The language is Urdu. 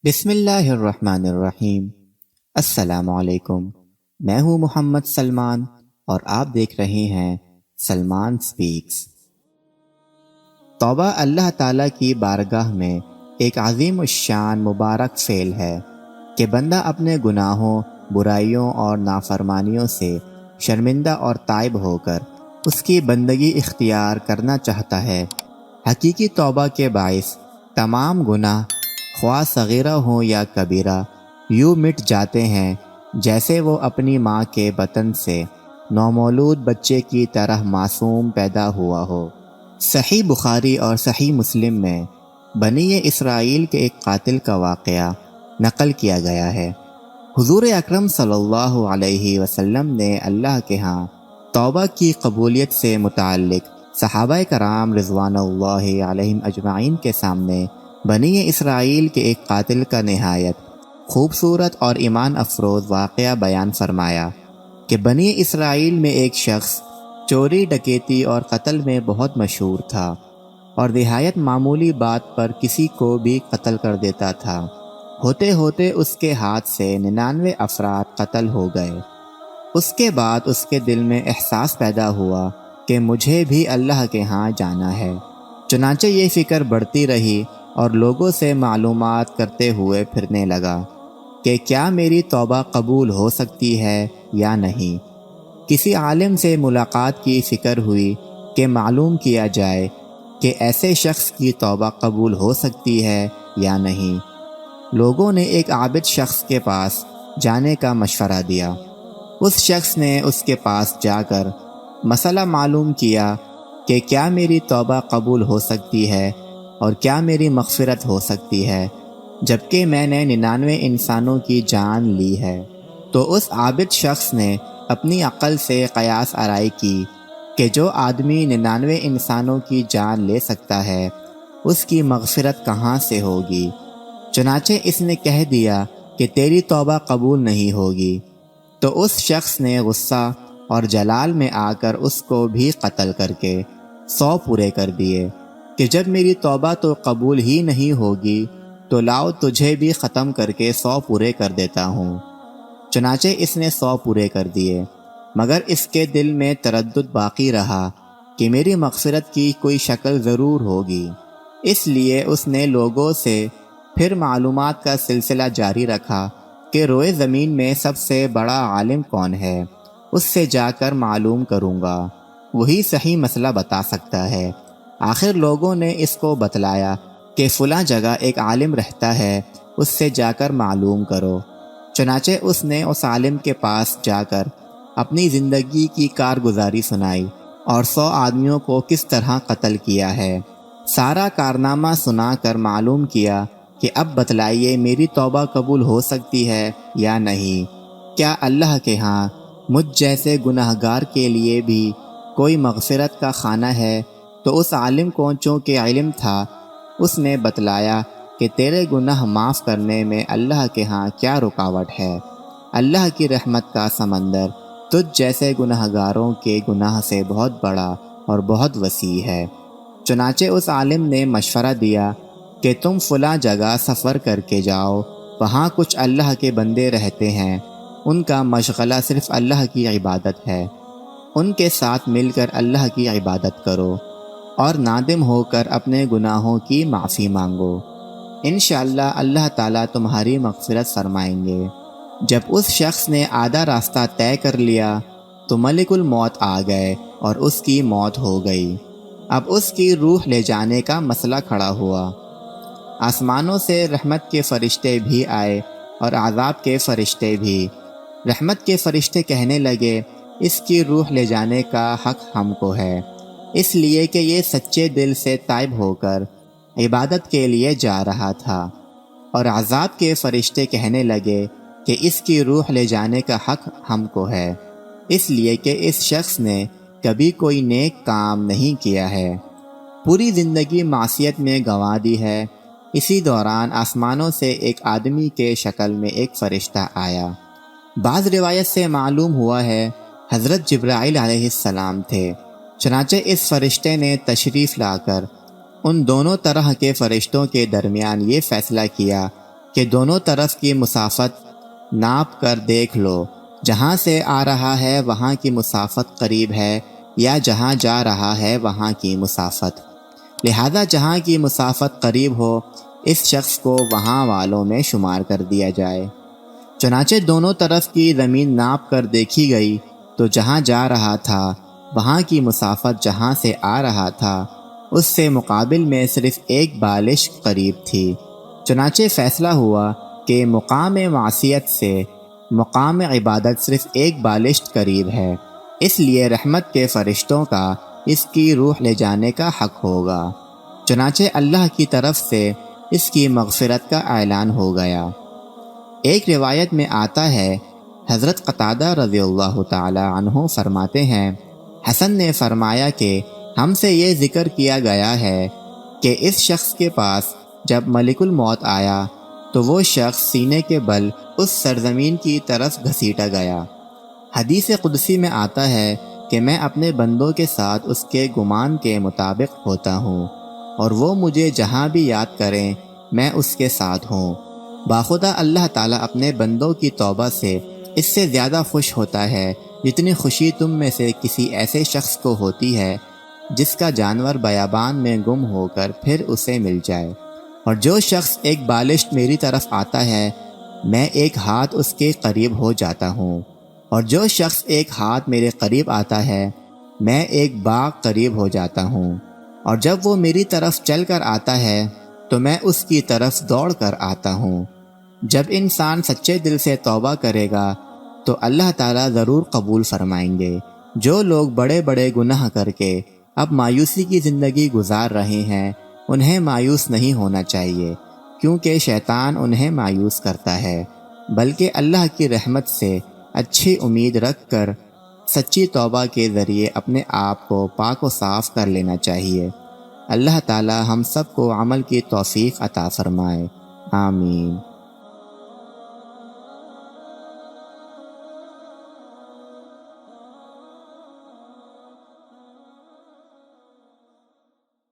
بسم اللہ الرحمن الرحیم۔ السلام علیکم، میں ہوں محمد سلمان اور آپ دیکھ رہے ہیں سلمان سپیکس۔ توبہ اللہ تعالیٰ کی بارگاہ میں ایک عظیم الشان مبارک فعل ہے کہ بندہ اپنے گناہوں، برائیوں اور نافرمانیوں سے شرمندہ اور تائب ہو کر اس کی بندگی اختیار کرنا چاہتا ہے۔ حقیقی توبہ کے باعث تمام گناہ، خواہ صغیرہ ہوں یا کبیرہ، یوں مٹ جاتے ہیں جیسے وہ اپنی ماں کے بطن سے نومولود بچے کی طرح معصوم پیدا ہوا ہو۔ صحیح بخاری اور صحیح مسلم میں بنی اسرائیل کے ایک قاتل کا واقعہ نقل کیا گیا ہے۔ حضور اکرم صلی اللہ علیہ وسلم نے اللہ کے ہاں توبہ کی قبولیت سے متعلق صحابہ کرام رضوان اللہ علیہم اجمعین کے سامنے بنی اسرائیل کے ایک قاتل کا نہایت خوبصورت اور ایمان افروز واقعہ بیان فرمایا کہ بنی اسرائیل میں ایک شخص چوری، ڈکیتی اور قتل میں بہت مشہور تھا اور نہایت معمولی بات پر کسی کو بھی قتل کر دیتا تھا۔ ہوتے ہوتے اس کے ہاتھ سے 99 افراد قتل ہو گئے۔ اس کے بعد اس کے دل میں احساس پیدا ہوا کہ مجھے بھی اللہ کے ہاں جانا ہے۔ چنانچہ یہ فکر بڑھتی رہی اور لوگوں سے معلومات کرتے ہوئے پھرنے لگا کہ کیا میری توبہ قبول ہو سکتی ہے یا نہیں۔ کسی عالم سے ملاقات کی فکر ہوئی کہ معلوم کیا جائے کہ ایسے شخص کی توبہ قبول ہو سکتی ہے یا نہیں۔ لوگوں نے ایک عابد شخص کے پاس جانے کا مشورہ دیا۔ اس شخص نے اس کے پاس جا کر مسئلہ معلوم کیا کہ کیا میری توبہ قبول ہو سکتی ہے اور کیا میری مغفرت ہو سکتی ہے جبکہ میں نے 99 انسانوں کی جان لی ہے۔ تو اس عابد شخص نے اپنی عقل سے قیاس آرائی کی کہ جو آدمی 99 انسانوں کی جان لے سکتا ہے اس کی مغفرت کہاں سے ہوگی۔ چنانچہ اس نے کہہ دیا کہ تیری توبہ قبول نہیں ہوگی۔ تو اس شخص نے غصہ اور جلال میں آ کر اس کو بھی قتل کر کے 100 پورے کر دیے کہ جب میری توبہ تو قبول ہی نہیں ہوگی تو لاؤ تجھے بھی ختم کر کے 100 پورے کر دیتا ہوں۔ چنانچہ اس نے 100 پورے کر دیے، مگر اس کے دل میں تردد باقی رہا کہ میری مغفرت کی کوئی شکل ضرور ہوگی۔ اس لیے اس نے لوگوں سے پھر معلومات کا سلسلہ جاری رکھا کہ روئے زمین میں سب سے بڑا عالم کون ہے، اس سے جا کر معلوم کروں گا، وہی صحیح مسئلہ بتا سکتا ہے۔ آخر لوگوں نے اس کو بتلایا کہ فلاں جگہ ایک عالم رہتا ہے، اس سے جا کر معلوم کرو۔ چنانچہ اس نے اس عالم کے پاس جا کر اپنی زندگی کی کارگزاری سنائی اور 100 آدمیوں کو کس طرح قتل کیا ہے۔ سارا کارنامہ سنا کر معلوم کیا کہ اب بتلائیے میری توبہ قبول ہو سکتی ہے یا نہیں۔ کیا اللہ کے ہاں مجھ جیسے گناہگار کے لیے بھی کوئی مغفرت کا خانہ ہے؟ تو اس عالم کو چونکہ علم تھا، اس نے بتلایا کہ تیرے گناہ معاف کرنے میں اللہ کے ہاں کیا رکاوٹ ہے۔ اللہ کی رحمت کا سمندر تجھ جیسے گناہگاروں کے گناہ سے بہت بڑا اور بہت وسیع ہے۔ چنانچہ اس عالم نے مشورہ دیا کہ تم فلاں جگہ سفر کر کے جاؤ، وہاں کچھ اللہ کے بندے رہتے ہیں، ان کا مشغلہ صرف اللہ کی عبادت ہے، ان کے ساتھ مل کر اللہ کی عبادت کرو اور نادم ہو کر اپنے گناہوں کی معافی مانگو، انشاءاللہ اللہ تعالیٰ تمہاری مغفرت فرمائیں گے۔ جب اس شخص نے آدھا راستہ طے کر لیا تو ملک الموت آ گئے اور اس کی موت ہو گئی۔ اب اس کی روح لے جانے کا مسئلہ کھڑا ہوا۔ آسمانوں سے رحمت کے فرشتے بھی آئے اور عذاب کے فرشتے بھی۔ رحمت کے فرشتے کہنے لگے، اس کی روح لے جانے کا حق ہم کو ہے، اس لیے کہ یہ سچے دل سے تائب ہو کر عبادت کے لیے جا رہا تھا۔ اور عذاب کے فرشتے کہنے لگے کہ اس کی روح لے جانے کا حق ہم کو ہے، اس لیے کہ اس شخص نے کبھی کوئی نیک کام نہیں کیا ہے، پوری زندگی معصیت میں گنوا دی ہے۔ اسی دوران آسمانوں سے ایک آدمی کے شکل میں ایک فرشتہ آیا۔ بعض روایت سے معلوم ہوا ہے حضرت جبرائیل علیہ السلام تھے۔ چنانچہ اس فرشتے نے تشریف لا کر ان دونوں طرح کے فرشتوں کے درمیان یہ فیصلہ کیا کہ دونوں طرف کی مسافت ناپ کر دیکھ لو، جہاں سے آ رہا ہے وہاں کی مسافت قریب ہے یا جہاں جا رہا ہے وہاں کی مسافت، لہذا جہاں کی مسافت قریب ہو اس شخص کو وہاں والوں میں شمار کر دیا جائے۔ چنانچہ دونوں طرف کی زمین ناپ کر دیکھی گئی تو جہاں جا رہا تھا وہاں کی مسافت جہاں سے آ رہا تھا اس سے مقابل میں صرف ایک بالشت قریب تھی۔ چنانچہ فیصلہ ہوا کہ مقام معصیت سے مقام عبادت صرف ایک بالشت قریب ہے، اس لیے رحمت کے فرشتوں کا اس کی روح لے جانے کا حق ہوگا۔ چنانچہ اللہ کی طرف سے اس کی مغفرت کا اعلان ہو گیا۔ ایک روایت میں آتا ہے، حضرت قتادہ رضی اللہ تعالی عنہ فرماتے ہیں، حسن نے فرمایا کہ ہم سے یہ ذکر کیا گیا ہے کہ اس شخص کے پاس جب ملک الموت آیا تو وہ شخص سینے کے بل اس سرزمین کی طرف گھسیٹا گیا۔ حدیث قدسی میں آتا ہے کہ میں اپنے بندوں کے ساتھ اس کے گمان کے مطابق ہوتا ہوں، اور وہ مجھے جہاں بھی یاد کریں میں اس کے ساتھ ہوں۔ باخدا اللہ تعالیٰ اپنے بندوں کی توبہ سے اس سے زیادہ خوش ہوتا ہے جتنی خوشی تم میں سے کسی ایسے شخص کو ہوتی ہے جس کا جانور بیابان میں گم ہو کر پھر اسے مل جائے۔ اور جو شخص ایک بالشت میری طرف آتا ہے میں ایک ہاتھ اس کے قریب ہو جاتا ہوں، اور جو شخص ایک ہاتھ میرے قریب آتا ہے میں ایک باغ قریب ہو جاتا ہوں، اور جب وہ میری طرف چل کر آتا ہے تو میں اس کی طرف دوڑ کر آتا ہوں۔ جب انسان سچے دل سے توبہ کرے گا تو اللہ تعالیٰ ضرور قبول فرمائیں گے۔ جو لوگ بڑے بڑے گناہ کر کے اب مایوسی کی زندگی گزار رہے ہیں انہیں مایوس نہیں ہونا چاہیے، کیونکہ شیطان انہیں مایوس کرتا ہے، بلکہ اللہ کی رحمت سے اچھی امید رکھ کر سچی توبہ کے ذریعے اپنے آپ کو پاک و صاف کر لینا چاہیے۔ اللہ تعالی ہم سب کو عمل کی توفیق عطا فرمائے، آمین۔